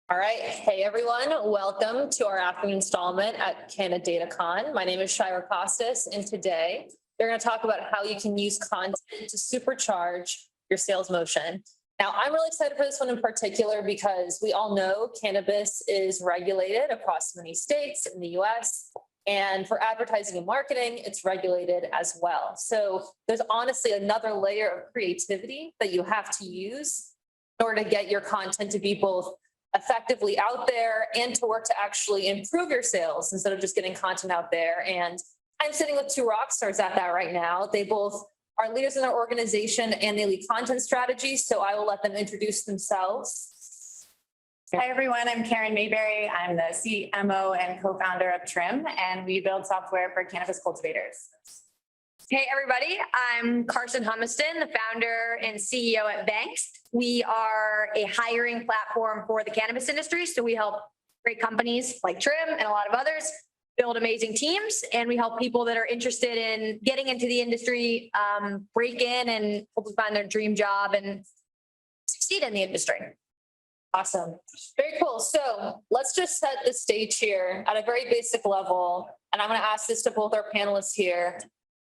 All right. Hey, everyone. Welcome to our afternoon installment at CannaDataCon. My name is Shira Costas, and today we're going to talk about how you can use content to supercharge your sales motion. Now, I'm really excited for this one in particular because we all know cannabis is regulated across many states in the US. And for advertising and marketing, it's regulated as well. So there's honestly another layer of creativity that you have to use in order to get your content to be both effectively out there and to work to actually improve your sales instead of just getting content out there. And I'm sitting with two rock stars at that right now. They both are leaders in their organization and they lead content strategies. So I will let them introduce themselves. Hi, everyone. I'm Karen Mayberry. I'm the CMO and co-founder of Trym, and we build software for cannabis cultivators. Hey, everybody. I'm Karson, Humiston, the founder and CEO at Vangst. We are a hiring platform for the cannabis industry. So we help great companies like Trym and a lot of others build amazing teams. And we help people that are interested in getting into the industry, break in and hopefully find their dream job and succeed in the industry. Awesome. Very cool. So let's just set the stage here at a very basic level. And I'm going to ask this to both our panelists here.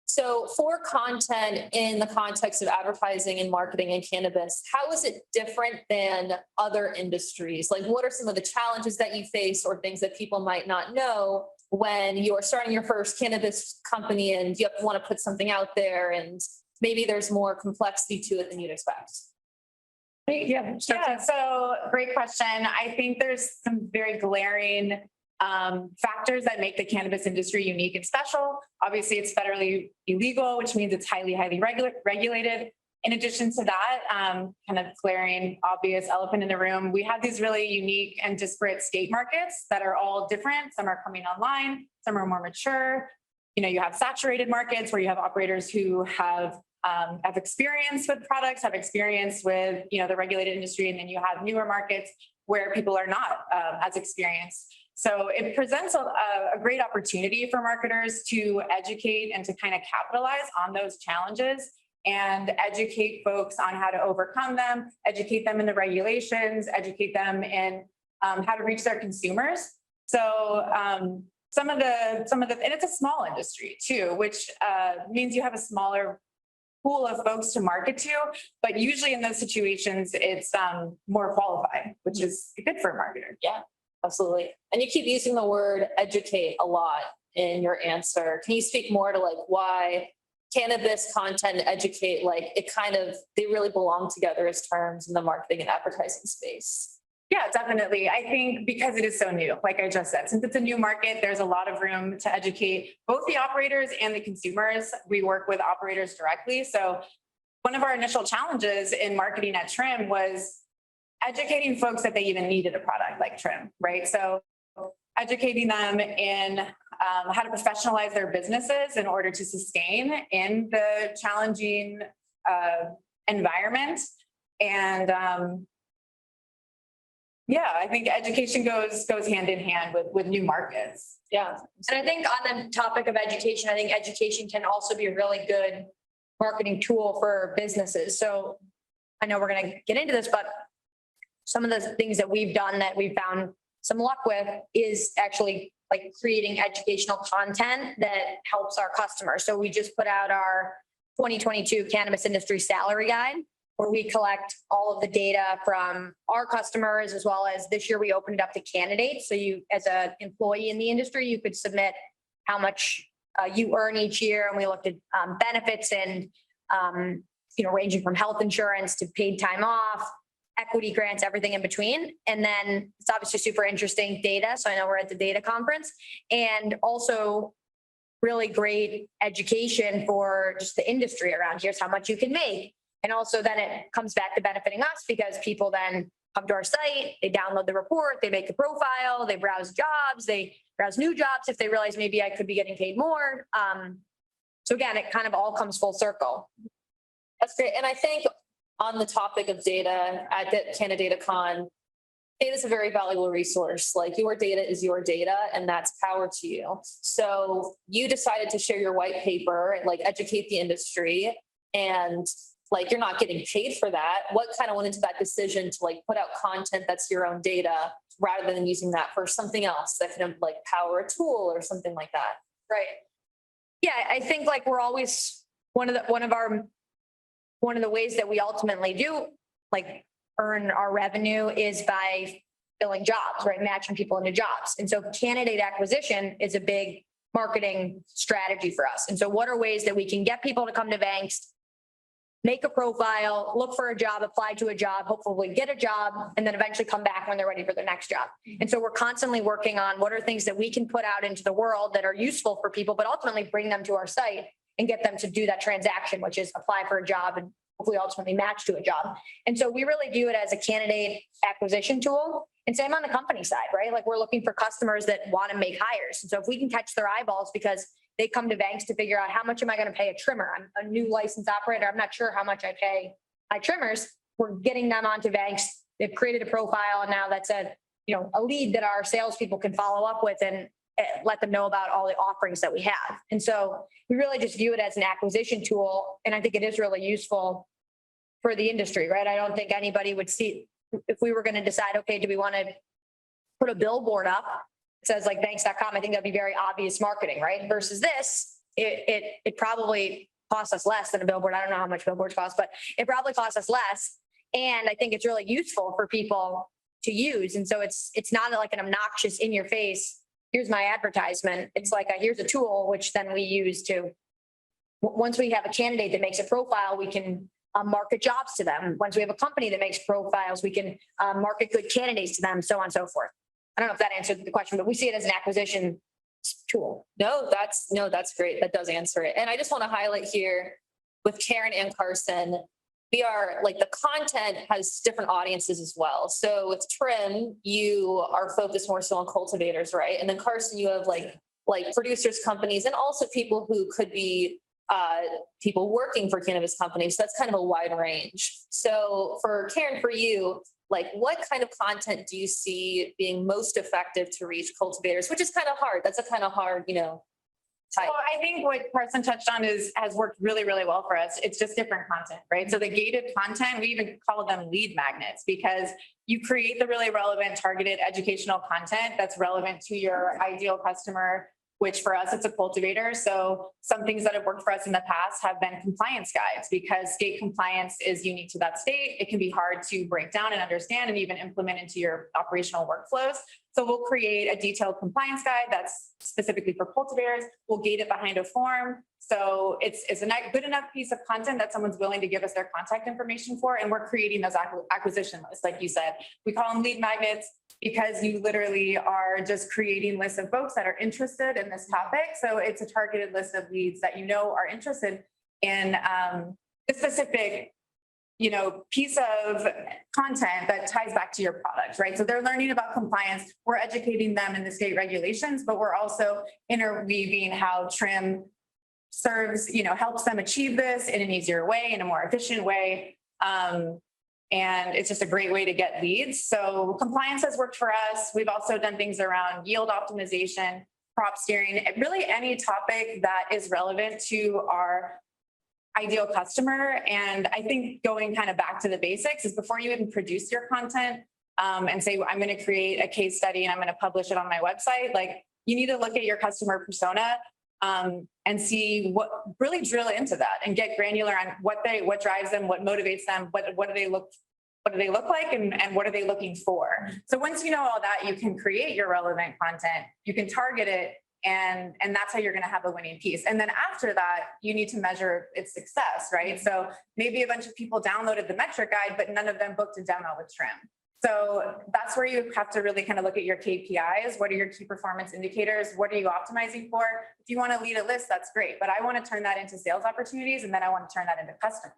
So for content in the context of advertising and marketing in cannabis, how is it different than other industries? Like, what are some of the challenges that you face or things that people might not know when you're starting your first cannabis company and you want to put something out there and maybe there's more complexity to it than you'd expect? Yeah, so great question. I think there's some very glaring factors that make the cannabis industry unique and special. Obviously, it's federally illegal, which means it's highly regulated. In addition to that, kind of glaring, obvious elephant in the room, we have these really unique and disparate state markets that are all different. Some are coming online, some are more mature. You know, you have saturated markets where you have operators who have experience with products, have experience with, the regulated industry, and then you have newer markets where people are not as experienced. So it presents a great opportunity for marketers to educate and to kind of capitalize on those challenges and educate folks on how to overcome them, educate them in the regulations, educate them in how to reach their consumers. So some of the, and it's a small industry too, which means you have a smaller pool of folks to market to, but usually in those situations, it's more qualified, which is good for a marketer. Yeah, absolutely. And you keep using the word educate a lot in your answer. Can you speak more to like why cannabis content and educate, like they really belong together as terms in the marketing and advertising space? Yeah, definitely. I think because it is so new, like I just said, since it's a new market, there's a lot of room to educate both the operators and the consumers. We work with operators directly. So one of our initial challenges in marketing at Trym was educating folks that they even needed a product like Trym, right? So educating them in how to professionalize their businesses in order to sustain in the challenging environment. And I think education goes hand in hand with new markets. Yeah. And I think on the topic of education, I think education can also be a really good marketing tool for businesses. So I know we're going to get into this, but some of the things that we've done that we've found some luck with is actually like creating educational content that helps our customers. So we just put out our 2022 cannabis industry salary guide, where we collect all of the data from our customers, as well as this year we opened it up to candidates. So you, as an employee in the industry, you could submit how much you earn each year. And we looked at benefits and, ranging from health insurance to paid time off, equity grants, everything in between. And then it's obviously super interesting data. So I know we're at the data conference, and also really great education for just the industry around here's how much you can make. And also then it comes back to benefiting us because people then come to our site, they download the report, they make a profile, they browse jobs, they browse new jobs if they realize maybe I could be getting paid more. So again, it kind of all comes full circle. That's great. And I think on the topic of data at CannaDataCon, data is a very valuable resource. Like, your data is your data, and that's power to you. So you decided to share your white paper and like educate the industry, and like, you're not getting paid for that. What kind of went into that decision to like put out content that's your own data rather than using that for something else that can like power a tool or something like that. Right. Yeah, I think like we're always one of the ways that we ultimately do like earn our revenue is by filling jobs, right? Matching people into jobs. And so candidate acquisition is a big marketing strategy for us. And so what are ways that we can get people to come to Vangst, make a profile, look for a job, apply to a job, hopefully get a job, and then eventually come back when they're ready for their next job. And so we're constantly working on what are things that we can put out into the world that are useful for people, but ultimately bring them to our site and get them to do that transaction, which is apply for a job and hopefully ultimately match to a job. And so we really view it as a candidate acquisition tool. And same on the company side, right? Like we're looking for customers that want to make hires. And so if we can catch their eyeballs because they come to Vangst to figure out how much am I going to pay a trimmer? I'm a new licensed operator. I'm not sure how much I pay my trimmers. We're getting them onto Vangst. They've created a profile and now that's a lead that our salespeople can follow up with and let them know about all the offerings that we have. And so we really just view it as an acquisition tool. And I think it is really useful for the industry, right? I don't think anybody would see if we were going to decide, okay, do we want to put a billboard up that says like Vangst.com? I think that'd be very obvious marketing, right? Versus this, it probably costs us less than a billboard. I don't know how much billboards cost, but it probably costs us less. And I think it's really useful for people to use. And so it's not like an obnoxious in your face, here's my advertisement. It's like here's a tool, which then we use to, once we have a candidate that makes a profile, we can market jobs to them. Once we have a company that makes profiles, we can market good candidates to them, so on and so forth. I don't know if that answered the question, but we see it as an acquisition tool. No, that's great. That does answer it. And I just want to highlight here with Karen and Karson, we are like the content has different audiences as well. So with Trym, you are focused more so on cultivators, right? And then Karson, you have like producers, companies, and also people who could be people working for cannabis companies. So that's kind of a wide range. So for Karen, for you, like what kind of content do you see being most effective to reach cultivators, which is kind of hard. That's a kind of hard, type. So I think what Karson touched on has worked really, really well for us. It's just different content, right? So the gated content, we even call them lead magnets because you create the really relevant targeted educational content that's relevant to your ideal customer, which for us, it's a cultivator. So some things that have worked for us in the past have been compliance guides because state compliance is unique to that state. It can be hard to break down and understand and even implement into your operational workflows. So we'll create a detailed compliance guide that's specifically for cultivators. We'll gate it behind a form. So it's a good enough piece of content that someone's willing to give us their contact information for. And we're creating those acquisition lists. Like you said, we call them lead magnets because you literally are just creating lists of folks that are interested in this topic. So it's a targeted list of leads that are interested in the specific piece of content that ties back to your product, right? So they're learning about compliance. We're educating them in the state regulations, but we're also interweaving how Trym serves, helps them achieve this in an easier way, in a more efficient way. And it's just a great way to get leads. So compliance has worked for us. We've also done things around yield optimization, crop steering, really any topic that is relevant to our ideal customer. And I think going kind of back to the basics is before you even produce your content and say, I'm going to create a case study and I'm going to publish it on my website. Like you need to look at your customer persona and see really drill into that and get granular on what drives them, what motivates them, what do they look like and what are they looking for? So once you know all that, you can create your relevant content, you can target it, and that's how you're going to have a winning piece. And then after that, you need to measure its success, right? So maybe a bunch of people downloaded the metric guide, but none of them booked a demo with Trym. So that's where you have to really kind of look at your KPIs. What are your key performance indicators? What are you optimizing for? If you want to lead a list, that's great, but I want to turn that into sales opportunities, and then I want to turn that into customers.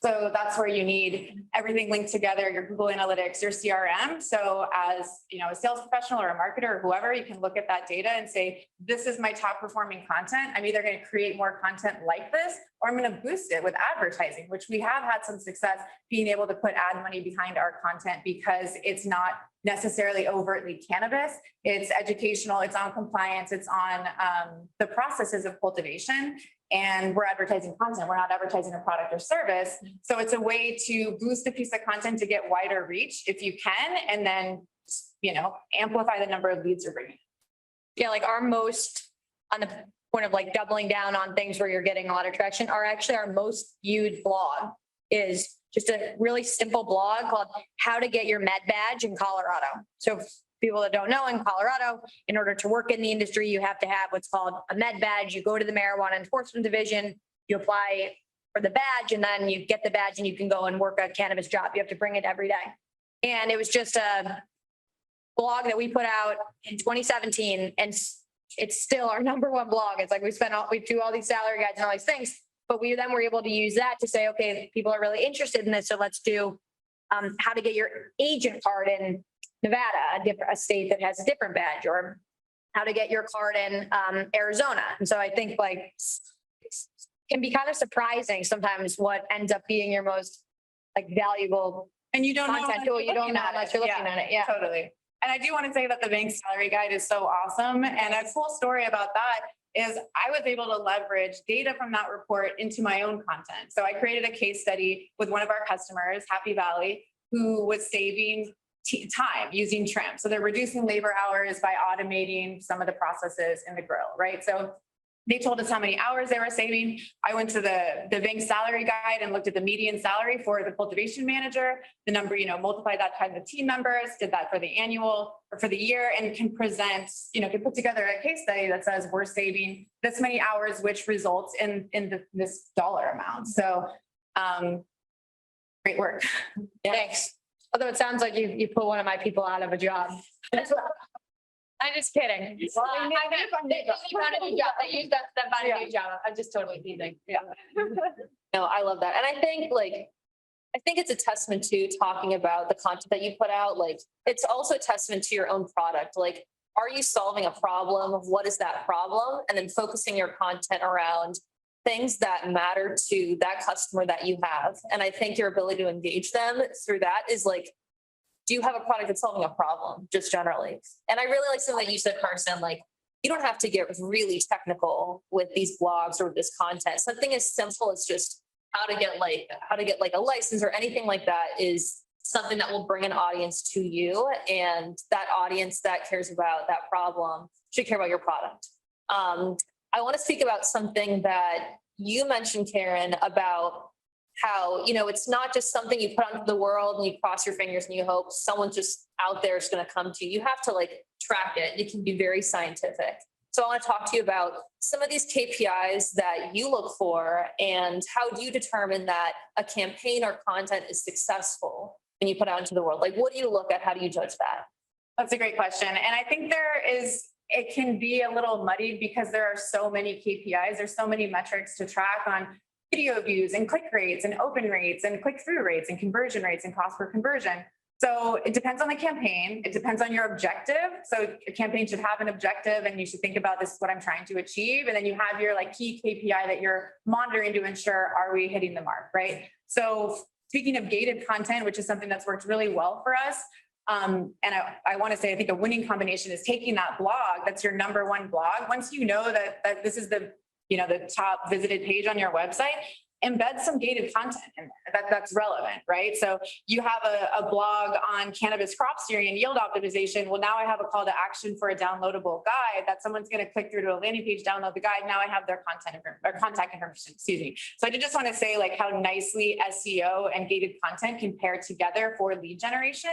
So that's where you need everything linked together, your Google Analytics, your CRM. So as a sales professional or a marketer or whoever, you can look at that data and say, this is my top performing content. I'm either going to create more content like this, or I'm going to boost it with advertising, which we have had some success being able to put ad money behind our content because it's not necessarily overtly cannabis. It's educational, it's on compliance, it's on the processes of cultivation. And we're advertising content. We're not advertising a product or service. So it's a way to boost a piece of content to get wider reach if you can, and then, amplify the number of leads you're bringing. Yeah, like our most, on the point of like doubling down on things where you're getting a lot of traction, are actually our most viewed blog is just a really simple blog called How to Get Your Med Badge in Colorado. So people that don't know, in Colorado, in order to work in the industry, you have to have what's called a med badge. You go to the marijuana enforcement division, you apply for the badge, and then you get the badge and you can go and work a cannabis job. You have to bring it every day. And it was just a blog that we put out in 2017, and it's still our #1 blog. It's like we do all these salary guides and all these things, but we then were able to use that to say, okay, people are really interested in this, so let's do how to get your agent card in Nevada, a state that has a different badge, or how to get your card in Arizona. And so I think like it can be kind of surprising sometimes what ends up being your most like valuable and you don't content tool. You don't know unless you're looking at it. Yeah, totally. And I do want to say that the Vangst salary guide is so awesome. And a cool story about that is I was able to leverage data from that report into my own content. So I created a case study with one of our customers, Happy Valley, who was saving time using Trym. So they're reducing labor hours by automating some of the processes in the grill, right? So they told us how many hours they were saving. I went to the Vangst salary guide and looked at the median salary for the cultivation manager, the number, multiplied that times the team members, did that for the annual or for the year, and can present, can put together a case study that says we're saving this many hours, which results in this dollar amount. So great work. Yeah. Thanks. Although it sounds like you put one of my people out of a job. I'm just kidding. Well, I found a new job. They used that found a new job. I'm just totally teasing. Yeah. No, I love that. And I think it's a testament to talking about the content that you put out. Like, it's also a testament to your own product. Like, are you solving a problem? What is that problem? And then focusing your content around things that matter to that customer that you have. And I think your ability to engage them through that is like, do you have a product that's solving a problem just generally? And I really like something that you said, Karson, like, you don't have to get really technical with these blogs or this content. Something as simple as just how to get a license or anything like that is something that will bring an audience to you. And that audience that cares about that problem should care about your product. I want to speak about something that you mentioned, Karen, about how, it's not just something you put out the world and you cross your fingers and you hope someone just out there is going to come to you. You have to track it. It can be very scientific. So I want to talk to you about some of these KPIs that you look for and how do you determine that a campaign or content is successful when you put out into the world? Like, what do you look at? How do you judge that? That's a great question. And I think it can be a little muddied because there are so many KPIs. There's so many metrics to track on video views and click rates and open rates and click-through rates and conversion rates and cost per conversion. So it depends on the campaign. It depends on your objective. So a campaign should have an objective and you should think about, this is what I'm trying to achieve. And then you have your key KPI that you're monitoring to ensure, are we hitting the mark, right? So speaking of gated content, which is something that's worked really well for us, and I want to say, I think a winning combination is taking that blog, that's your #1 blog. Once you know that this is the top visited page on your website, embed some gated content in there that's relevant, right? So you have a blog on cannabis crop steering and yield optimization. Well, now I have a call to action for a downloadable guide that someone's going to click through to a landing page, download the guide. Now I have their contact information, excuse me. So I did just want to say how nicely SEO and gated content can pair together for lead generation.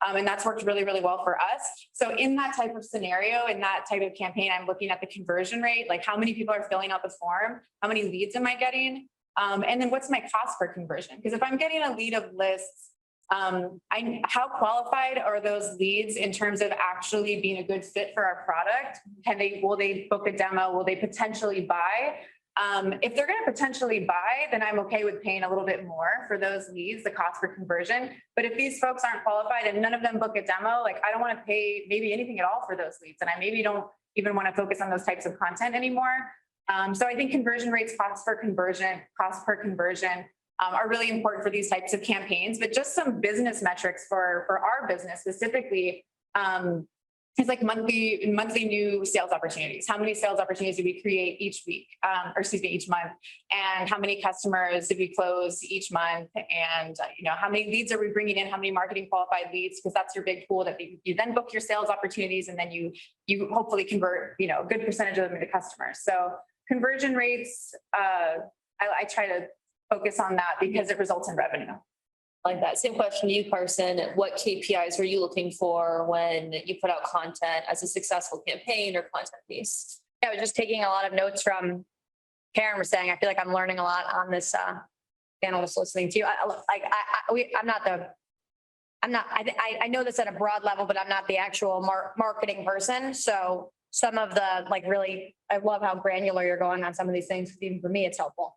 And that's worked really, really well for us. So in that type of scenario, in that type of campaign, I'm looking at the conversion rate, how many people are filling out the form, how many leads am I getting? And then what's my cost per conversion? Because if I'm getting a lead of lists, how qualified are those leads in terms of actually being a good fit for our product? Will they book a demo? Will they potentially buy? If they're going to potentially buy, then I'm okay with paying a little bit more for those leads, the cost per conversion. But if these folks aren't qualified and none of them book a demo, I don't want to pay maybe anything at all for those leads. And I maybe don't even want to focus on those types of content anymore. So I think conversion rates, cost per conversion are really important for these types of campaigns. But just some business metrics for our business specifically, it's like monthly new sales opportunities. How many sales opportunities do we create each week, each month? And how many customers did we close each month? And how many leads are we bringing in? How many marketing qualified leads? Because that's your big pool that you then book your sales opportunities, and then you hopefully convert a good percentage of them into customers. So conversion rates, I try to focus on that because it results in revenue. Like that. Same question to you, Karson. What KPIs are you looking for when you put out content as a successful campaign or content piece? Yeah, I was just taking a lot of notes from Karen was saying. I feel like I'm learning a lot on this panel, just listening to you. I know this at a broad level, but I'm not the actual marketing person. So some of the I love how granular you're going on some of these things, because even for me, it's helpful.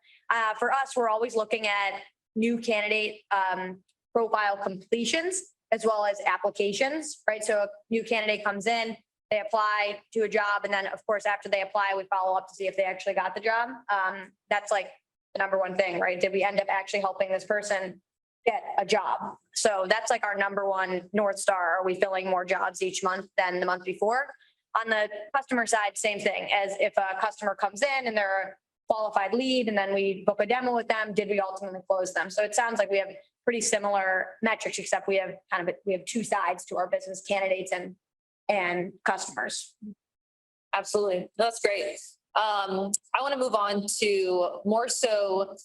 For us, we're always looking at new candidate profile completions as well as applications, right? So a new candidate comes in, they apply to a job, and then of course, after they apply, we follow up to see if they actually got the job. That's like the number one thing, right? Did we end up actually helping this person get a job? So that's like our number one North Star. Are we filling more jobs each month than the month before? On the customer side, same thing. As if a customer comes in and they're qualified lead, and then we book a demo with them, did we ultimately close them? So it sounds like we have pretty similar metrics, except we have two sides to our business: candidates and customers. Absolutely. That's great. I want to move on to more so,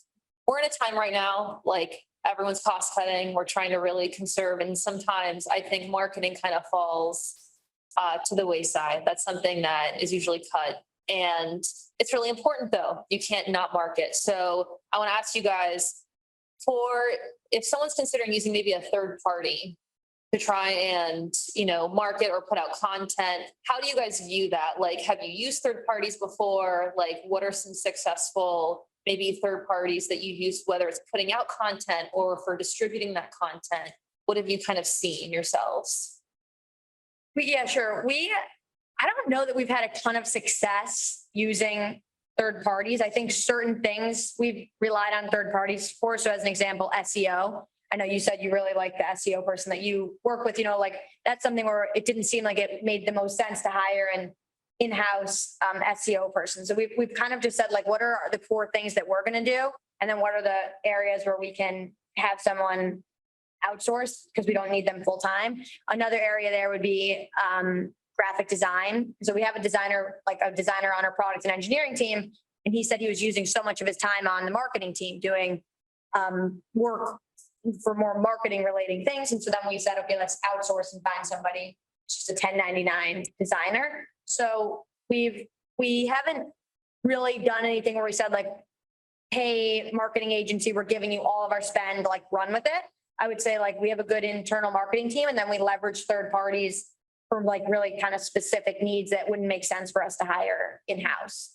we're in a time right now, like everyone's cost cutting. We're trying to really conserve. And sometimes I think marketing kind of falls to the wayside. That's something that is usually cut. And it's really important though. You can't not market. So I want to ask you guys, if someone's considering using maybe a third party to try and, market or put out content, how do you guys view that? Like, have you used third parties before? Like, what are some successful, maybe third parties that you've used, whether it's putting out content or for distributing that content? What have you kind of seen yourselves? Yeah, sure. I don't know that we've had a ton of success using third parties. I think certain things we've relied on third parties for. So as an example, SEO. I know you said you really like the SEO person that you work with, that's something where it didn't seem like it made the most sense to hire an in-house SEO person. So we've kind of just said, what are the core things that we're going to do? And then what are the areas where we can have someone outsourced because we don't need them full time? Another area there would be graphic design. So we have a designer on our product and engineering team, and he said he was using so much of his time on the marketing team doing work for more marketing relating things. And so then we said, okay, let's outsource and find somebody, just a 1099 designer. So we haven't really done anything where we said hey, marketing agency, we're giving you all of our spend, run with it. I would say we have a good internal marketing team, and then we leverage third parties for really kind of specific needs that wouldn't make sense for us to hire in-house.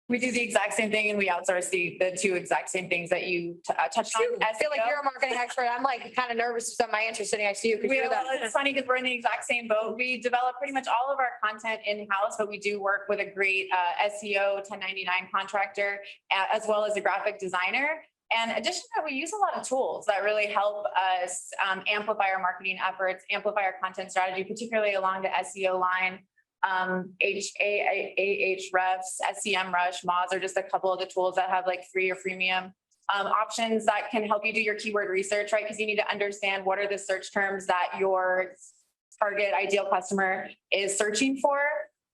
We do the exact same thing, and we outsource the two exact same things that you touched on. I feel like you're a marketing expert. I'm kind of nervous with some of my answers sitting next to you. It's funny because we're in the exact same boat. We develop pretty much all of our content in-house, but we do work with a great SEO 1099 contractor, as well as a graphic designer. And additionally, we use a lot of tools that really help us amplify our marketing efforts, amplify our content strategy, particularly along the SEO line. Ahrefs, SEMrush, Moz are just a couple of the tools that have free or freemium options that can help you do your keyword research, right? Because you need to understand what are the search terms that your target ideal customer is searching for.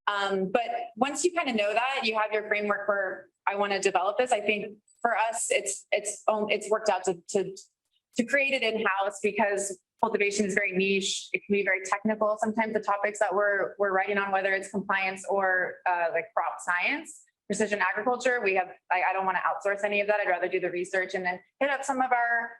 But once you kind of know that, you have your framework for, I want to develop this. I think for us, it's worked out to create it in-house because cultivation is very niche. It can be very technical. Sometimes the topics that we're writing on, whether it's compliance or crop science, precision agriculture, I don't want to outsource any of that. I'd rather do the research and then hit up some of our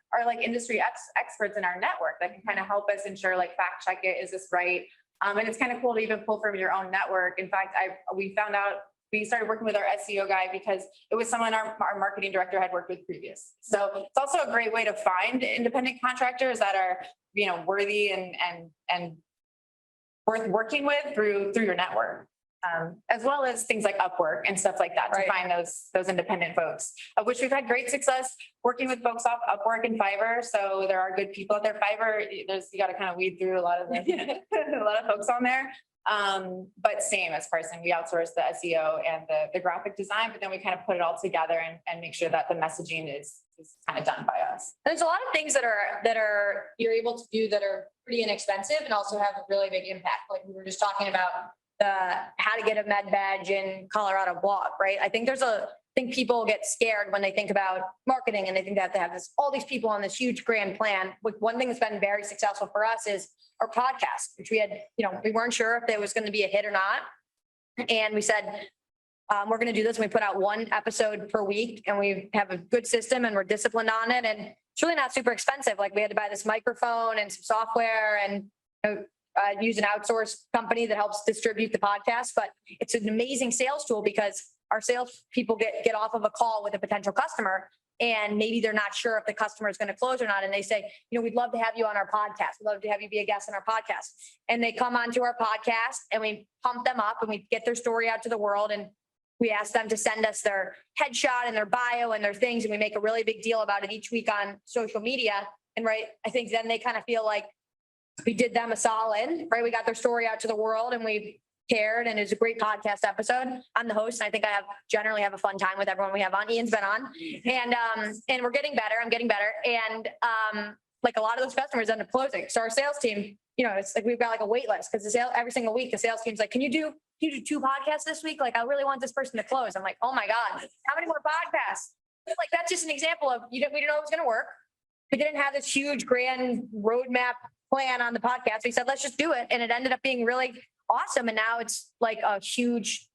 industry experts in our network that can kind of help us ensure fact check it. Is this right? And it's kind of cool to even pull from your own network. In fact, we found out we started working with our SEO guy because it was someone our marketing director had worked with previous. So it's also a great way to find independent contractors that are, worthy and worth working with through your network. as well as things like Upwork and stuff like that to Right. find those independent folks, of which we've had great success working with folks off Upwork and Fiverr. So there are good people out there. Fiverr, you got to kind of weed through a lot of a lot of folks on there. But same as Karson, we outsource the SEO and the graphic design, but then we kind of put it all together and make sure that the messaging is kind of done by us. There's a lot of things that are you're able to do that are pretty inexpensive and also have a really big impact. Like we were just talking about the how to get a med badge in Colorado blog, right? I think people get scared when they think about marketing and they think that they have all these people on this huge grand plan. One thing that's been very successful for us is our podcast, which we had, we weren't sure if it was going to be a hit or not. And we said, we're going to do this. And we put out one episode per week and we have a good system and we're disciplined on it. And it's really not super expensive. Like we had to buy this microphone and some software and use an outsourced company that helps distribute the podcast. But it's an amazing sales tool because our sales people get off of a call with a potential customer and maybe they're not sure if the customer is going to close or not. And they say, we'd love to have you on our podcast. We'd love to have you be a guest on our podcast. And they come onto our podcast and we pump them up and we get their story out to the world. And we ask them to send us their headshot and their bio and their things. And we make a really big deal about it each week on social media. And I think then they kind of feel like we did them a solid, right? We got their story out to the world and we cared, and it's a great podcast episode. I'm the host, and I think I generally have a fun time with everyone we have on. Ian's been on, and we're getting better. I'm getting better, and like a lot of those customers end up closing. So our sales team, it's like we've got like a wait list because every single week the sales team's like, can you do 2 podcasts this week? Like I really want this person to close. I'm like, oh my god, how many more podcasts? Like that's just an example of we didn't know it was going to work. We didn't have this huge grand roadmap plan on the podcast. We said let's just do it, and it ended up being really awesome. And now it's like a huge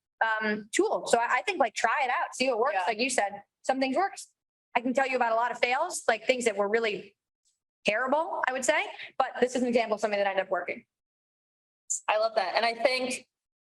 tool. So I think like try it out, see what works. Yeah. Like you said, some things works. I can tell you about a lot of fails, like things that were really terrible, I would say. But this is an example of something that ended up working. I love that. And I think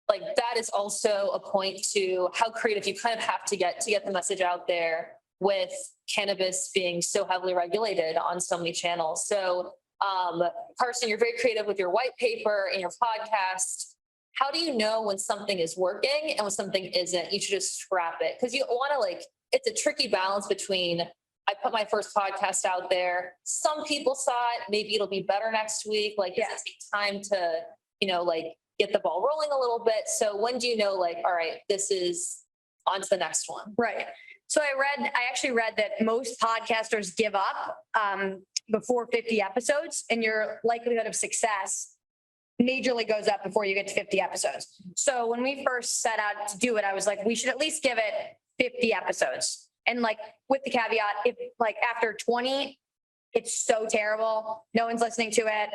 like that is also a point to how creative you kind of have to get the message out there with cannabis being so heavily regulated on so many channels. So Karson, you're very creative with your white paper and your podcast. How do you know when something is working and when something isn't? You should just scrap it because you want to it's a tricky balance between I put my first podcast out there. Some people saw it. Maybe it'll be better next week. Does it take time to, get the ball rolling a little bit? So when do you know, all right, this is on to the next one? Right. So I actually read that most podcasters give up before 50 episodes, and your likelihood of success majorly goes up before you get to 50 episodes. So when we first set out to do it, I was like, we should at least give it 50 episodes. And with the caveat, if after 20, it's so terrible, no one's listening to it,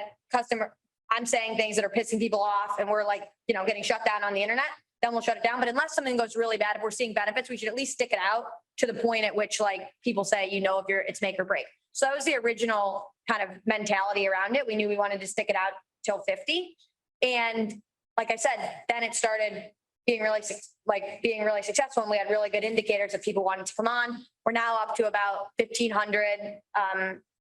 I'm saying things that are pissing people off and we're getting shut down on the internet, then we'll shut it down. But unless something goes really bad, if we're seeing benefits, we should at least stick it out to the point at which people say, if it's make or break. So that was the original kind of mentality around it. We knew we wanted to stick it out till 50. And like I said, then it started being really successful, and we had really good indicators of people wanting to come on. We're now up to about 1,500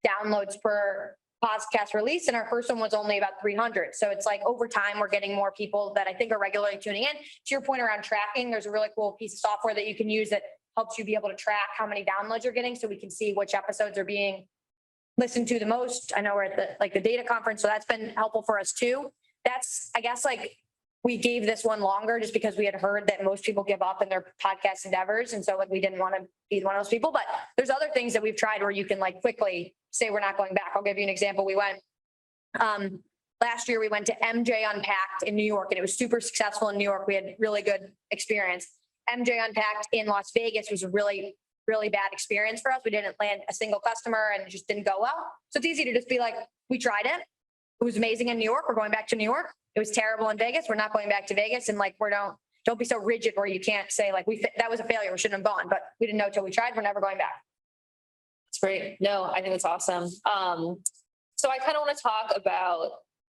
downloads per podcast release, and our first one was only about 300. So it's over time we're getting more people that I think are regularly tuning in. To your point around tracking, there's a really cool piece of software that you can use that helps you be able to track how many downloads you're getting, so we can see which episodes are being listened to the most. I know we're at the data conference, so that's been helpful for us too. That's, I guess, we gave this one longer just because we had heard that most people give up in their podcast endeavors. And so we didn't want to be one of those people, but there's other things that we've tried where you can quickly say, we're not going back. I'll give you an example. We went, last year we went to MJ Unpacked in New York, and it was super successful in New York. We had really good experience. MJ Unpacked in Las Vegas was a really, really bad experience for us. We didn't land a single customer and it just didn't go well. So it's easy to just be like, we tried it. It was amazing in New York. We're going back to New York. It was terrible in Vegas. We're not going back to Vegas. And don't be so rigid where you can't say that was a failure. We shouldn't have gone, but we didn't know till we tried. We're never going back. That's great. No, I think it's awesome. So I kind of want to talk about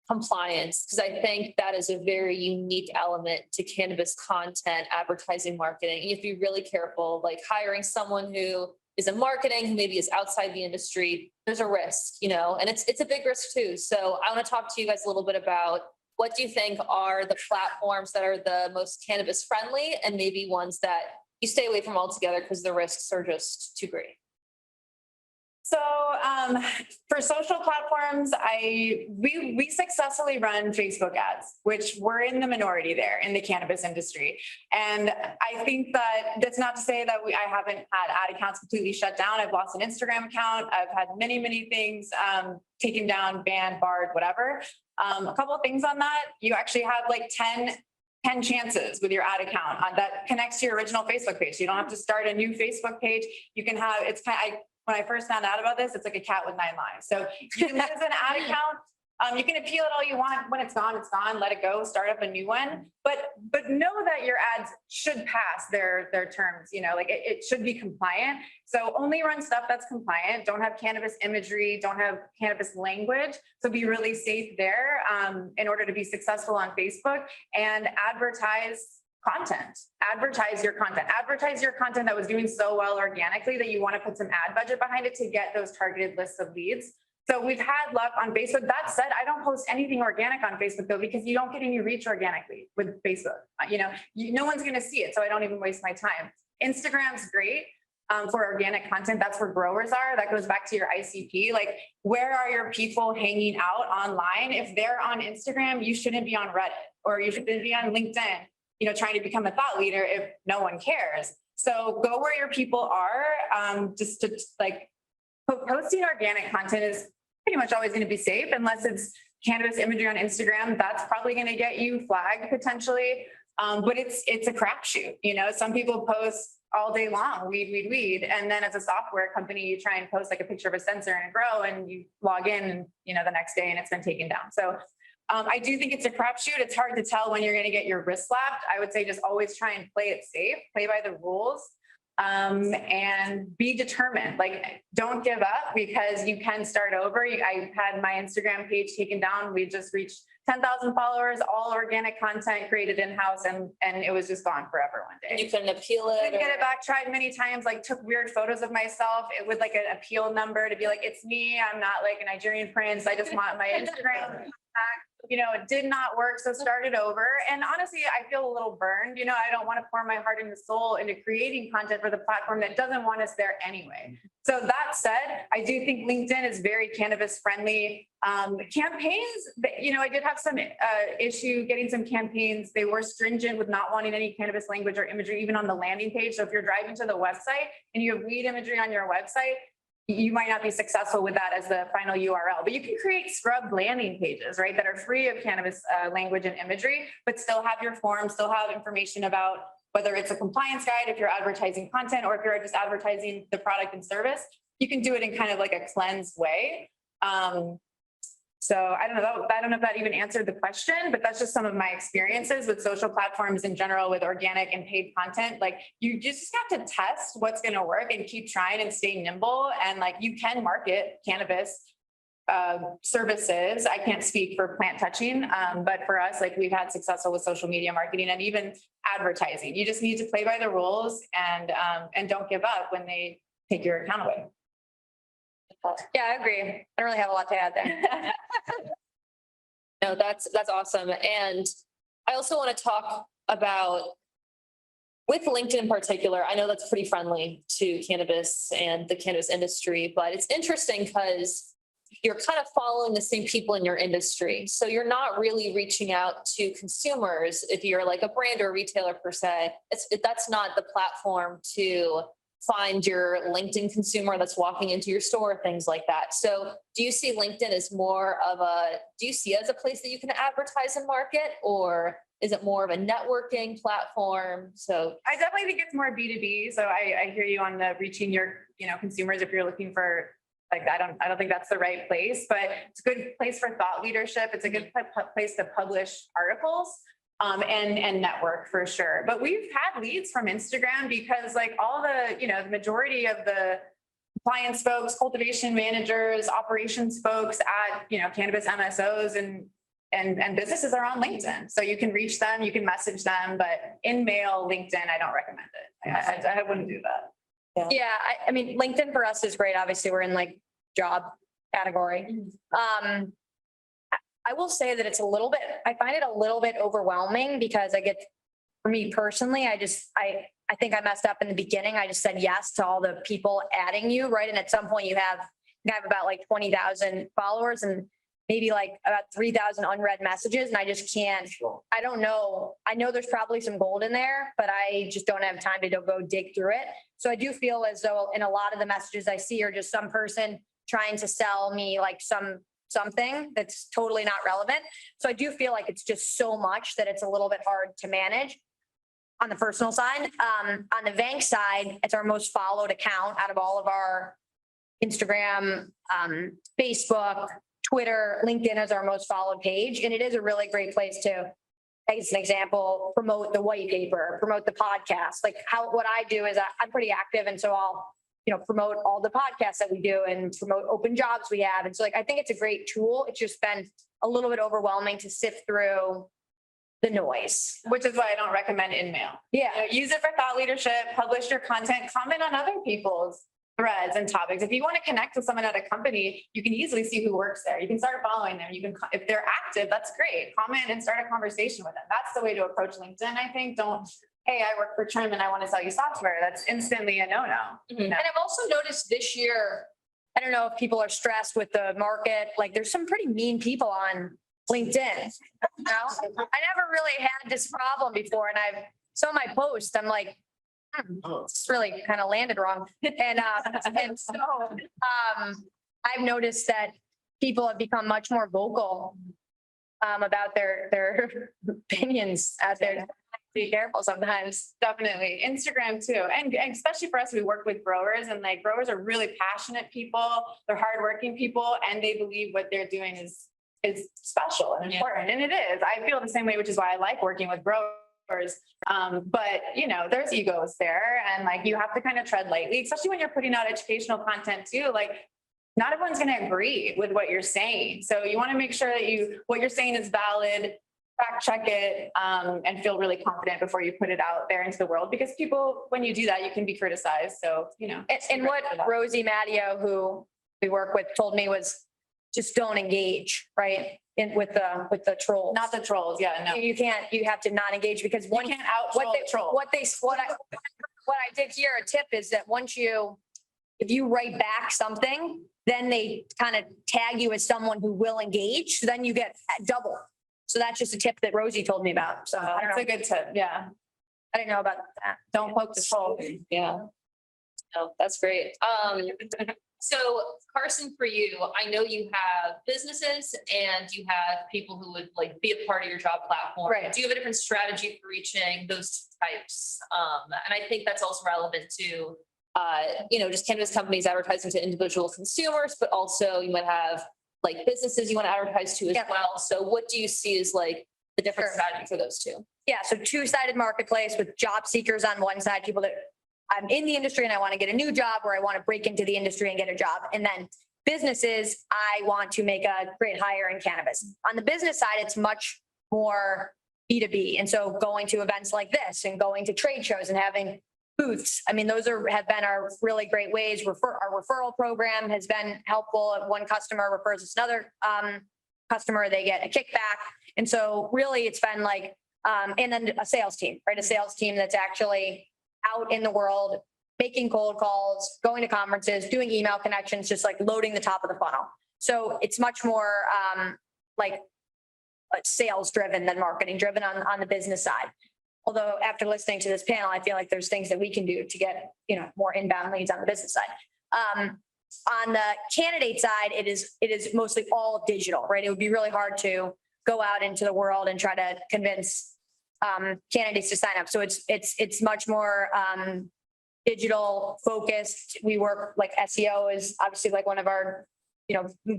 compliance, because I think that is a very unique element to cannabis content, advertising, marketing. You have to be really careful, hiring someone who is in marketing, who maybe is outside the industry. There's a risk, and it's a big risk too. So I want to talk to you guys a little bit about what do you think are the platforms that are the most cannabis friendly and maybe ones that you stay away from altogether because the risks are just too great? So for social platforms, we successfully run Facebook ads, which we're in the minority there in the cannabis industry. And I think that's not to say that I haven't had ad accounts completely shut down. I've lost an Instagram account. I've had many things taken down, banned, barred, whatever. A couple of things on that. You actually have like 10 chances with your ad account that connects to your original Facebook page. So you don't have to start a new Facebook page. You can have, when I first found out about this, it's like a cat with 9 lives. So you can use an ad account. You can appeal it all you want. When it's gone, let it go, start up a new one. But know that your ads should pass their terms, like it should be compliant. So only run stuff that's compliant. Don't have cannabis imagery, don't have cannabis language. So be really safe there in order to be successful on Facebook, and advertise your content that was doing so well organically that you want to put some ad budget behind it to get those targeted lists of leads. So we've had luck on Facebook. That said, I don't post anything organic on Facebook though, because you don't get any reach organically with Facebook. No one's going to see it. So I don't even waste my time. Instagram's great for organic content. That's where growers are. That goes back to your ICP. Like, where are your people hanging out online? If they're on Instagram, you shouldn't be on Reddit, or you shouldn't be on LinkedIn, trying to become a thought leader if no one cares. So go where your people are. Just to posting organic content is pretty much always going to be safe, unless it's cannabis imagery on Instagram. That's probably going to get you flagged potentially. But it's a crapshoot. Some people post all day long, weed. And then as a software company, you try and post like a picture of a sensor and a grow, and you log in, the next day and it's been taken down. So I do think it's a crapshoot. It's hard to tell when you're going to get your wrist slapped. I would say just always try and play it safe, play by the rules. And be determined. Like, don't give up, because you can start over. I had my Instagram page taken down. We just reached 10,000 followers, all organic content created in-house, and it was just gone forever one day. You couldn't appeal it? Couldn't get it back, tried many times, like took weird photos of myself with like an appeal number to be like, it's me, I'm not like a Nigerian prince, I just want my Instagram back. It did not work, so started over. And honestly, I feel a little burned. I don't want to pour my heart and soul into creating content for the platform that doesn't want us there anyway. So that said, I do think LinkedIn is very cannabis friendly. Campaigns, I did have some issue getting some campaigns. They were stringent with not wanting any cannabis language or imagery, even on the landing page. So if you're driving to the website and you have weed imagery on your website, you might not be successful with that as the final URL, but you can create scrubbed landing pages, right, that are free of cannabis language and imagery, but still have your form, still have information about whether it's a compliance guide, if you're advertising content, or if you're just advertising the product and service. You can do it in kind of like a cleansed way. So I don't know if that even answered the question, but that's just some of my experiences with social platforms in general, with organic and paid content. Like, you just have to test what's going to work and keep trying and stay nimble. And like, you can market cannabis services. I can't speak for plant touching, but for us, like, we've had successful with social media marketing and even advertising. You just need to play by the rules and don't give up when they take your account away. Yeah, I agree. I don't really have a lot to add there. No, that's awesome. And I also want to talk about, with LinkedIn in particular, I know that's pretty friendly to cannabis and the cannabis industry, but it's interesting because you're kind of following the same people in your industry. So you're not really reaching out to consumers if you're like a brand or a retailer per se. That's not the platform to find your LinkedIn consumer that's walking into your store, things like that. So do you see LinkedIn as do you see it as a place that you can advertise and market, or is it more of a networking platform? So I definitely think it's more B2B. So I hear you on the reaching your, consumers. If you're looking for, like, I don't think that's the right place, but it's a good place for thought leadership. It's a good place to publish articles. And network for sure. But we've had leads from Instagram because, like, all the, the majority of the compliance folks, cultivation managers, operations folks at, cannabis MSOs and businesses are on LinkedIn. So you can reach them, you can message them, but in mail, LinkedIn, I don't recommend it. I wouldn't do that. Yeah. I mean, LinkedIn for us is great. Obviously, we're in like job category. I will say that I find it a little bit overwhelming because for me personally, I think I messed up in the beginning. I just said yes to all the people adding you, right? And at some point you have about like 20,000 followers and maybe like about 3,000 unread messages. And I just can't, I don't know. I know there's probably some gold in there, but I just don't have time to go dig through it. So I do feel as though in a lot of the messages I see are just some person trying to sell me like something that's totally not relevant. So I do feel like it's just so much that it's a little bit hard to manage on the personal side. On the Vangst side, it's our most followed account out of all of our Instagram, Facebook, Twitter, LinkedIn is our most followed page. And it is a really great place to, as an example, promote the white paper, promote the podcast. Like what I do is I'm pretty active. And so I'll, promote all the podcasts that we do and promote open jobs we have. And so like, I think it's a great tool. It's just been a little bit overwhelming to sift through the noise. Which is why I don't recommend InMail. Yeah. Use it for thought leadership, publish your content, comment on other people's threads and topics. If you want to connect with someone at a company, you can easily see who works there. You can start following them. You can, if they're active, that's great. Comment and start a conversation with them. That's the way to approach LinkedIn. I think hey, I work for Trym and I want to sell you software. That's instantly a no-no. Mm-hmm. And I've also noticed this year, I don't know if people are stressed with the market, like there's some pretty mean people on LinkedIn. I never really had this problem before. And I saw my post, I'm like, it's really kind of landed wrong. And so I've noticed that people have become much more vocal about their opinions out there. Be careful sometimes. Definitely. Instagram too. And especially for us, we work with growers and like growers are really passionate people. They're hardworking people and they believe what they're doing is special and important. And it is. I feel the same way, which is why I like working with growers. But there's egos there and like you have to kind of tread lightly, especially when you're putting out educational content too. Like not everyone's going to agree with what you're saying. So you want to make sure that what you're saying is valid, fact check it, and feel really confident before you put it out there into the world, because people, when you do that, you can be criticized. So, and what Rosie Matteo, who we work with, told me was just don't engage, right? With the trolls. Not the trolls. Yeah, no. You have to not engage because you can't out troll troll. What I did here, a tip is that if you write back something, then they kind of tag you as someone who will engage. So then you get double. So that's just a tip that Rosie told me about. So that's a good tip. Yeah. I didn't know about that. Don't poke the troll. Yeah. Oh, that's great. So Karson, for you, I know you have businesses and you have people who would like be a part of your job platform. Right. Do you have a different strategy for reaching those types? And I think that's also relevant to, just cannabis companies advertising to individual consumers, but also you might have like businesses you want to advertise to as well. So what do you see as like the different strategy for those two? Yeah. So two-sided marketplace with job seekers on one side, people that I'm in the industry and I want to get a new job, or I want to break into the industry and get a job. And then businesses, I want to make a great hire in cannabis. On the business side, it's much more B2B. And so going to events like this and going to trade shows and having booths. I mean, those have been our really great ways. Our referral program has been helpful. If one customer refers us another customer, they get a kickback. And so really it's been like, and then a sales team, right? A sales team that's actually out in the world, making cold calls, going to conferences, doing email connections, just like loading the top of the funnel. So it's much more like sales driven than marketing driven on the business side. Although after listening to this panel, I feel like there's things that we can do to get, more inbound leads on the business side. On the candidate side, it is mostly all digital, right? It would be really hard to go out into the world and try to convince candidates to sign up. So it's much more digital focused. We work like SEO is obviously like one of our,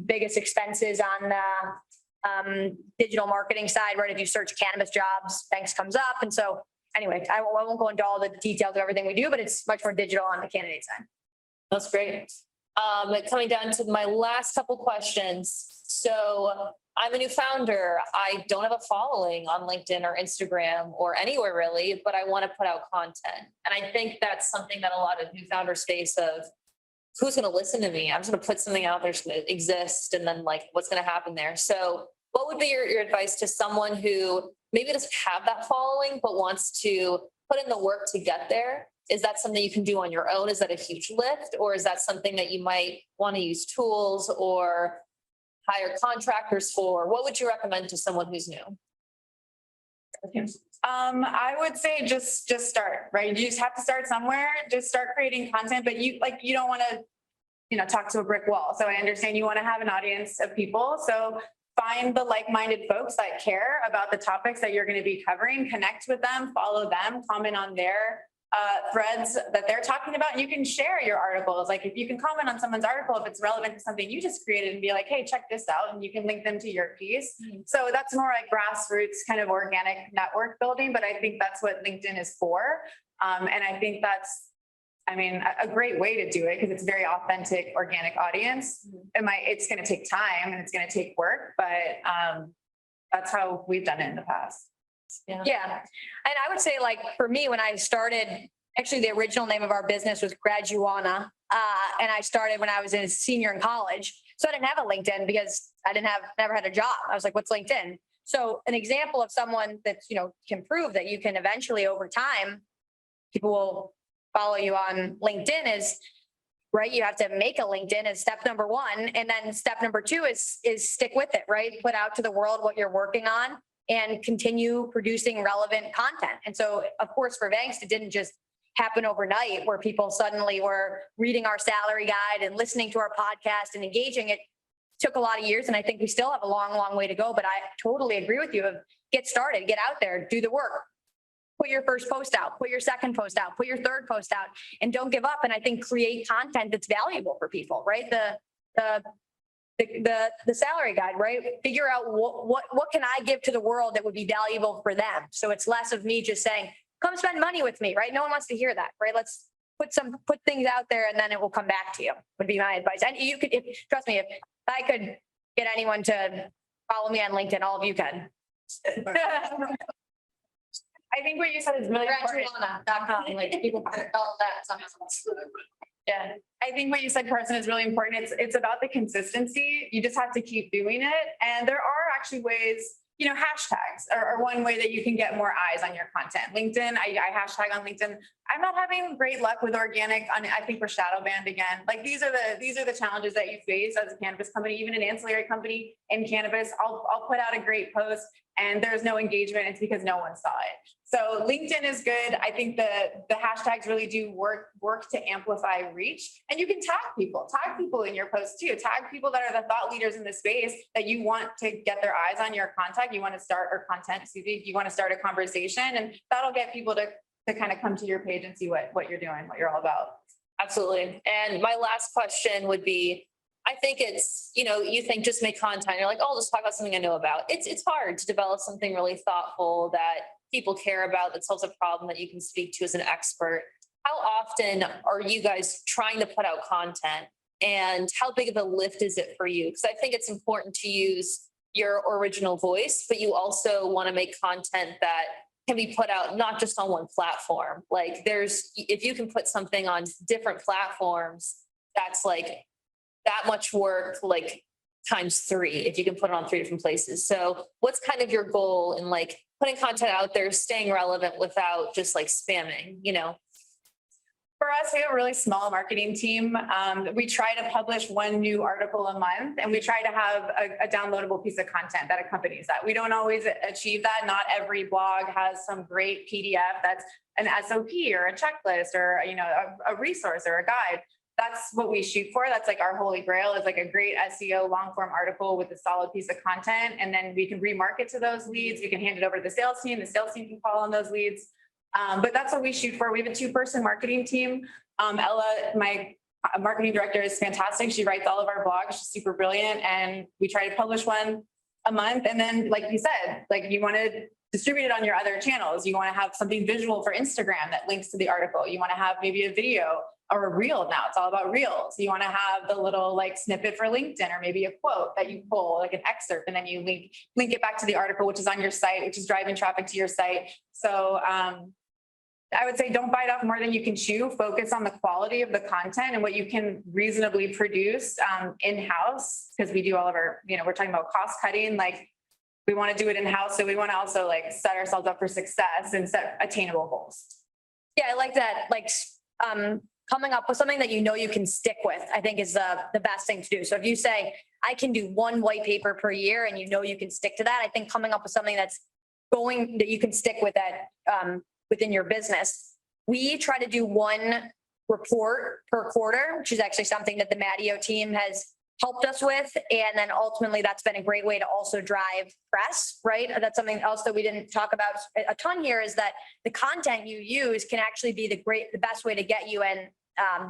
biggest expenses on the digital marketing side, right? If you search cannabis jobs, Vangst comes up. And so anyway, I won't go into all the details of everything we do, but it's much more digital on the candidate side. That's great. Coming down to my last couple questions. So I'm a new founder. I don't have a following on LinkedIn or Instagram or anywhere really, but I want to put out content. And I think that's something that a lot of new founders face of who's going to listen to me? I'm just going to put something out there that's going to exist. And then like, what's going to happen there? So what would be your advice to someone who maybe doesn't have that following, but wants to put in the work to get there? Is that something you can do on your own? Is that a huge lift? Or is that something that you might want to use tools or hire contractors for? What would you recommend to someone who's new? I would say just start, right? You just have to start somewhere. Just start creating content, but you don't want to, talk to a brick wall. So I understand you want to have an audience of people. So find the like-minded folks that care about the topics that you're going to be covering, connect with them, follow them, comment on their threads that they're talking about. And you can share your articles. Like if you can comment on someone's article, if it's relevant to something you just created, and be like, hey, check this out. And you can link them to your piece. So that's more like grassroots kind of organic network building. But I think that's what LinkedIn is for. And I think that's, a great way to do it because it's very authentic, organic audience. It's going to take time and it's going to take work, but that's how we've done it in the past. Yeah. And I would say, like, for me, when I started, actually the original name of our business was Graduana. And I started when I was a senior in college. So I didn't have a LinkedIn because never had a job. I was like, what's LinkedIn? So an example of someone that, can prove that you can eventually over time, people will follow you on LinkedIn is, right? You have to make a LinkedIn as step number one. And then step number two is stick with it, right? Put out to the world what you're working on and continue producing relevant content. And so, of course, for Vangst, it didn't just happen overnight where people suddenly were reading our salary guide and listening to our podcast and engaging. It took a lot of years, and I think we still have a long, long way to go. But I totally agree with you. Get started, get out there, do the work. Put your first post out, put your second post out, put your third post out, and don't give up. And I think create content that's valuable for people, right? The salary guide, right? Figure out what can I give to the world that would be valuable for them. So it's less of me just saying, come spend money with me, right? No one wants to hear that, right? Let's put things out there and then it will come back to you, would be my advice. And you could, trust me, if I could get anyone to follow me on LinkedIn, all of you can. I think what you said is really important. Graduana.com, like people can follow that somehow. Yeah, I think what you said, Karson, is really important. It's about the consistency. You just have to keep doing it. And there are actually ways, hashtags are one way that you can get more eyes on your content. LinkedIn, I hashtag on LinkedIn. I'm not having great luck with organic. I think we're shadow banned again. Like these are the challenges that you face as a cannabis company, even an ancillary company in cannabis. I'll put out a great post and there's no engagement. It's because no one saw it. So LinkedIn is good. I think the hashtags really do work to amplify reach. And you can tag people in your posts too. Tag people that are the thought leaders in the space that you want to get their eyes on your content. You want to start you want to start a conversation, and that'll get people to kind of come to your page and see what you're doing, what you're all about. Absolutely. And my last question would be, I think it's, you think just make content. You're like, oh, let's talk about something I know about. It's hard to develop something really thoughtful that people care about, that solves a problem that you can speak to as an expert. How often are you guys trying to put out content, and how big of a lift is it for you? Because I think it's important to use your original voice, but you also want to make content that can be put out not just on one platform. Like if you can put something on different platforms, that's like that much work, like times 3, if you can put it on 3 different places. So what's kind of your goal in like putting content out there, staying relevant without just like spamming, For us, we have a really small marketing team. We try to publish 1 new article a month, and we try to have a downloadable piece of content that accompanies that. We don't always achieve that. Not every blog has some great PDF that's an SOP or a checklist or a resource or a guide. That's what we shoot for. That's like our holy grail, is like a great SEO long form article with a solid piece of content. And then we can remarket to those leads. We can hand it over to the sales team. The sales team can call on those leads. But that's what we shoot for. We have a 2-person marketing team. Ella, my marketing director, is fantastic. She writes all of our blogs. She's super brilliant. And we try to publish 1 a month. And then, like you said, like you want to distribute it on your other channels. You want to have something visual for Instagram that links to the article. You want to have maybe a video or a reel. Now it's all about reels. You want to have the little like snippet for LinkedIn, or maybe a quote that you pull, like an excerpt, and then you link it back to the article, which is on your site, which is driving traffic to your site. So I would say don't bite off more than you can chew. Focus on the quality of the content and what you can reasonably produce in-house, because we do all of our, we're talking about cost cutting. Like we want to do it in-house. So we want to also like set ourselves up for success and set attainable goals. Yeah, I like that. Like, coming up with something that you know you can stick with, I think is the best thing to do. So if you say, I can do one white paper per year and you know you can stick to that, I think coming up with something that you can stick with that within your business. We try to do one report per quarter, which is actually something that the Mattio team has helped us with. And then ultimately that's been a great way to also drive press, right? That's something else that we didn't talk about a ton here, is that the content you use can actually be the best way to get you in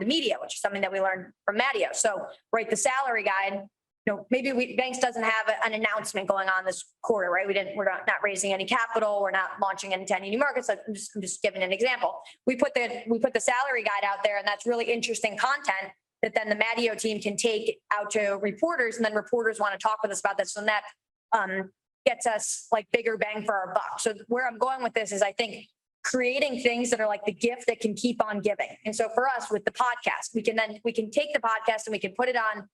the media, which is something that we learned from Mattio. So write the salary guide. You know, maybe Vangst doesn't have an announcement going on this quarter, right? We're not raising any capital. We're not launching into any new markets. I'm just giving an example. We put the salary guide out there, and that's really interesting content that then the Mattio team can take out to reporters, and then reporters want to talk with us about this. And that gets us like bigger bang for our buck. So where I'm going with this is, I think, creating things that are like the gift that can keep on giving. And so for us with the podcast, we can take the podcast and we can put it on,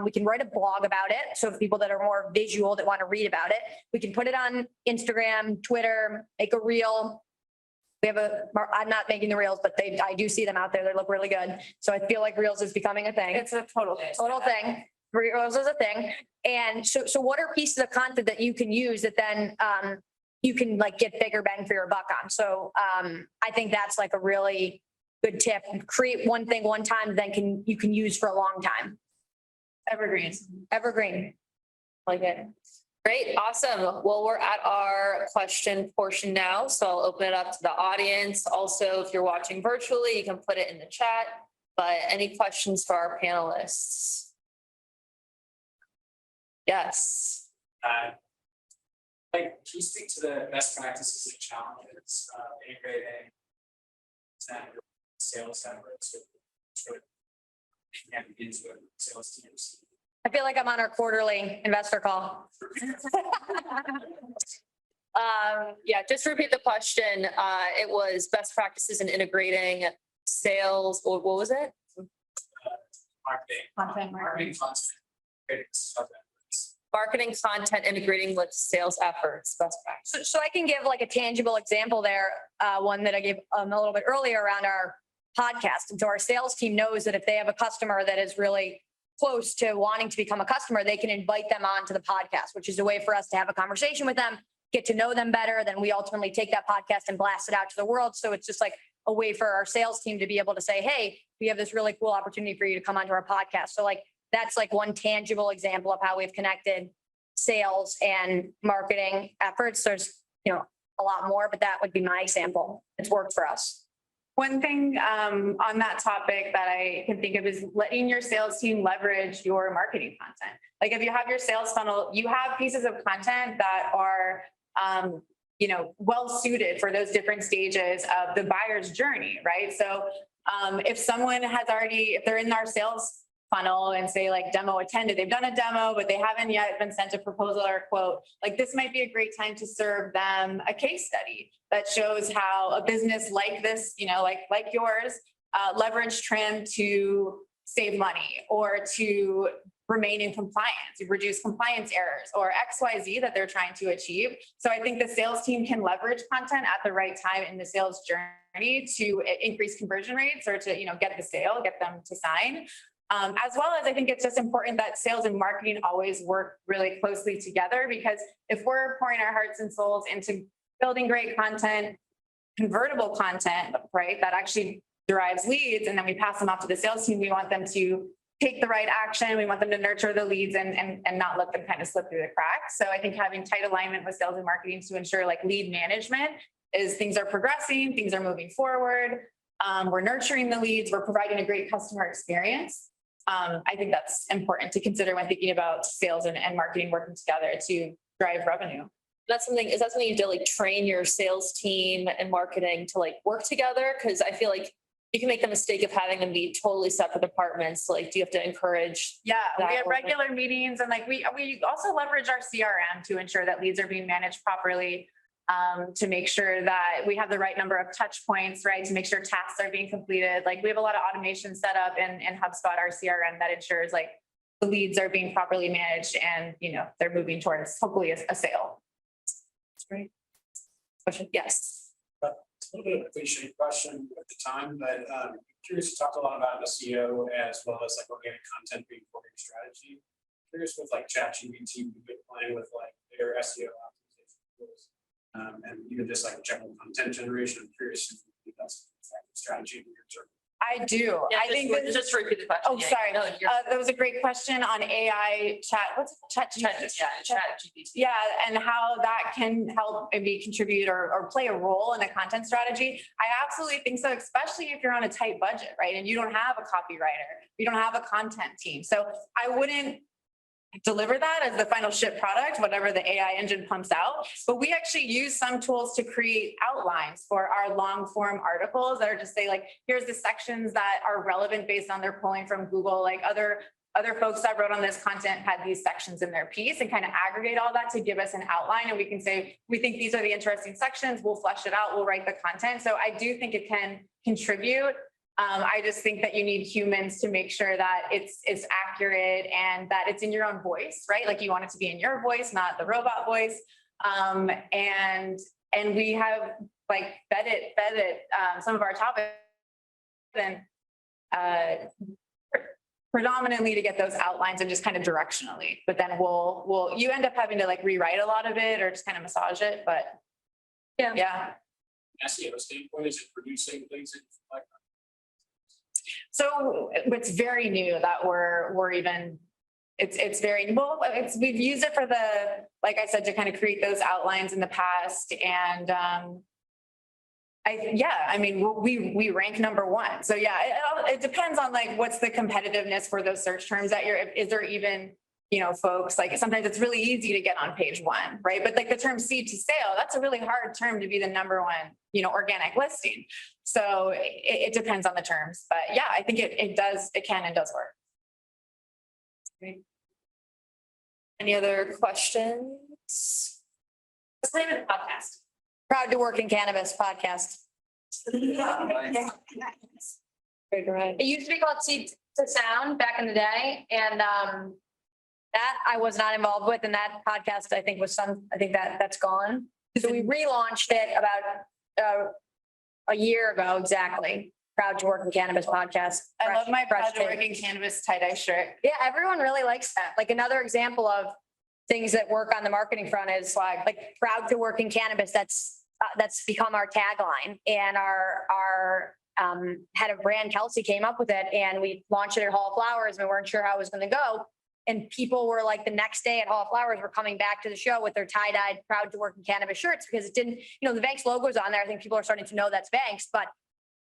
we can write a blog about it. So for people that are more visual, that want to read about it, we can put it on Instagram, Twitter, make a reel. I'm not making the reels, but I do see them out there. They look really good. So I feel like reels is becoming a thing. It's a total thing. Reels is a thing. And so what are pieces of content that you can use that then you can like get bigger bang for your buck on? So I think that's like a really good tip. Create one thing one time, then you can use for a long time. Evergreen. Like it. Great, awesome. Well, we're at our question portion now, so I'll open it up to the audience. Also, if you're watching virtually, you can put it in the chat. But any questions for our panelists? Yes. Can you speak to the best practices and challenges of integrating sales efforts with sales teams? I feel like I'm on our quarterly investor call. Yeah, just repeat the question. It was best practices in integrating sales, or what was it? Marketing Content integrating with sales efforts, best practice. So I can give like a tangible example there, one that I gave a little bit earlier around our podcast. And so our sales team knows that if they have a customer that is really close to wanting to become a customer, they can invite them onto the podcast, which is a way for us to have a conversation with them, get to know them better. Then we ultimately take that podcast and blast it out to the world. So it's just like a way for our sales team to be able to say, hey, we have this really cool opportunity for you to come onto our podcast. So like, that's like one tangible example of how we've connected sales and marketing efforts. There's, a lot more, but that would be my example. It's worked for us. One thing on that topic that I can think of is letting your sales team leverage your marketing content. Like if you have your sales funnel, you have pieces of content that are, well suited for those different stages of the buyer's journey, right? So if someone if they're in our sales funnel and say like demo attended, they've done a demo, but they haven't yet been sent a proposal or a quote, like this might be a great time to serve them a case study that shows how a business like this, like yours, leverage Trym to save money or to remain in compliance, reduce compliance errors or XYZ that they're trying to achieve. So I think the sales team can leverage content at the right time in the sales journey to increase conversion rates or to, get the sale, get them to sign. As well as I think it's just important that sales and marketing always work really closely together, because if we're pouring our hearts and souls into building great content, convertible content, right, that actually derives leads, and then we pass them off to the sales team, we want them to take the right action. We want them to nurture the leads and not let them kind of slip through the cracks. So I think having tight alignment with sales and marketing to ensure like lead management is things are progressing, things are moving forward. We're nurturing the leads, we're providing a great customer experience. I think that's important to consider when thinking about sales and marketing working together to drive revenue. Is that something you do, like train your sales team and marketing to like work together? Because I feel like you can make the mistake of having them be totally separate departments. Like, do you have to encourage? Yeah, we have regular meetings, and like we also leverage our CRM to ensure that leads are being managed properly. To make sure that we have the right number of touch points, right? To make sure tasks are being completed. Like we have a lot of automation set up in HubSpot, our CRM, that ensures like the leads are being properly managed and, they're moving towards hopefully a sale. That's great. Question, yes. A little bit of a cliche question at the time, but curious, you talked a lot about SEO as well as like organic content being part of your strategy. Curious with like ChatGPT, you've been playing with like their SEO optimization tools. And even just like general content generation. I'm curious if you think that's an effective strategy in your term. I do. Yeah, I think that. just repeat the question. Oh, Yeah, sorry. no, That was a great question on AI chat. What's chat? Chat GPT. Yeah, and how that can help maybe contribute or play a role in a content strategy. I absolutely think so, especially if you're on a tight budget, right? And you don't have a copywriter, you don't have a content team. So I wouldn't deliver that as the final ship product, whatever the AI engine pumps out. But we actually use some tools to create outlines for our long form articles that are just say like, here's the sections that are relevant based on their pulling from Google, like other folks that wrote on this content had these sections in their piece, and kind of aggregate all that to give us an outline. And we can say, we think these are the interesting sections, we'll flesh it out, we'll write the content. So I do think it can contribute. I just think that you need humans to make sure that it's accurate and that it's in your own voice, right? Like you want it to be in your voice, not the robot voice. And we have like vetted some of our topics and predominantly to get those outlines and just kind of directionally. But then you end up having to like rewrite a lot of it or just kind of massage it. But yeah. SEO standpoint, is it producing things that you like? So it's very new that we're even, it's very, well, we've used it for like I said, to kind of create those outlines in the past. And we rank number one. So yeah, it depends on like, what's the competitiveness for those search terms that is there even, folks, like sometimes it's really easy to get on page one, right? But like the term seed to sale, that's a really hard term to be the number one, organic listing. So it depends on the terms, but yeah, I think it can and does work. Great. Any other questions? What's the name of the podcast? Proud to work in cannabis podcast. It used to be called Seed to Sound back in the day, and that I was not involved with, and that podcast I think that's gone. So we relaunched it about a year ago exactly. Proud to work in cannabis podcast. I love my Proud to take. work in cannabis tie-dye shirt. Yeah, everyone really likes that. Like another example of things that work on the marketing front is like proud to work in cannabis. That's become our tagline, and our head of brand Kelsey came up with it, and we launched it at Hall of Flowers. And we weren't sure how it was going to go. And people were like the next day at Hall of Flowers were coming back to the show with their tie-dyed Proud to Work in Cannabis shirts because it didn't, the Vangst logo's on there. I think people are starting to know that's Vangst, but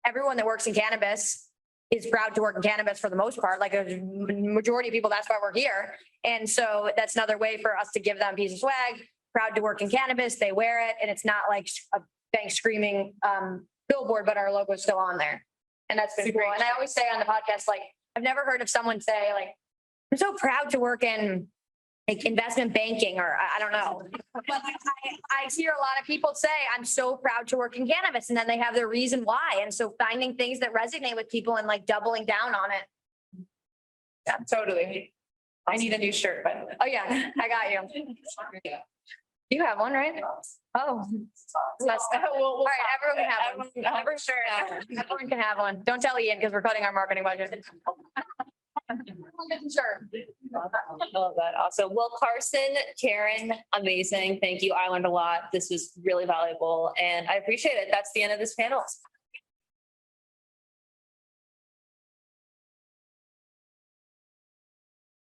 everyone that works in cannabis is proud to work in cannabis for the most part. Like a majority of people, that's why we're here. And so that's another way for us to give them a piece of swag. Proud to work in cannabis. They wear it, and it's not like a Vangst screaming billboard, but our logo's still on there. And that's been cool. And I always say on the podcast, like, I've never heard of someone say like, I'm so proud to work in like investment banking, or I don't know. But I hear a lot of people say, I'm so proud to work in cannabis, and then they have their reason why. And so finding things that resonate with people and like doubling down on it. Yeah, totally. I need a new shirt, by the way. Oh yeah, I got you. You have one, right? Oh. All right, everyone can have one. Everyone can have one. Don't tell Ian because we're cutting our marketing budget. Sure. I love that. Awesome. Well, Karson, Karen, amazing. Thank you. I learned a lot. This was really valuable and I appreciate it. That's the end of this panel.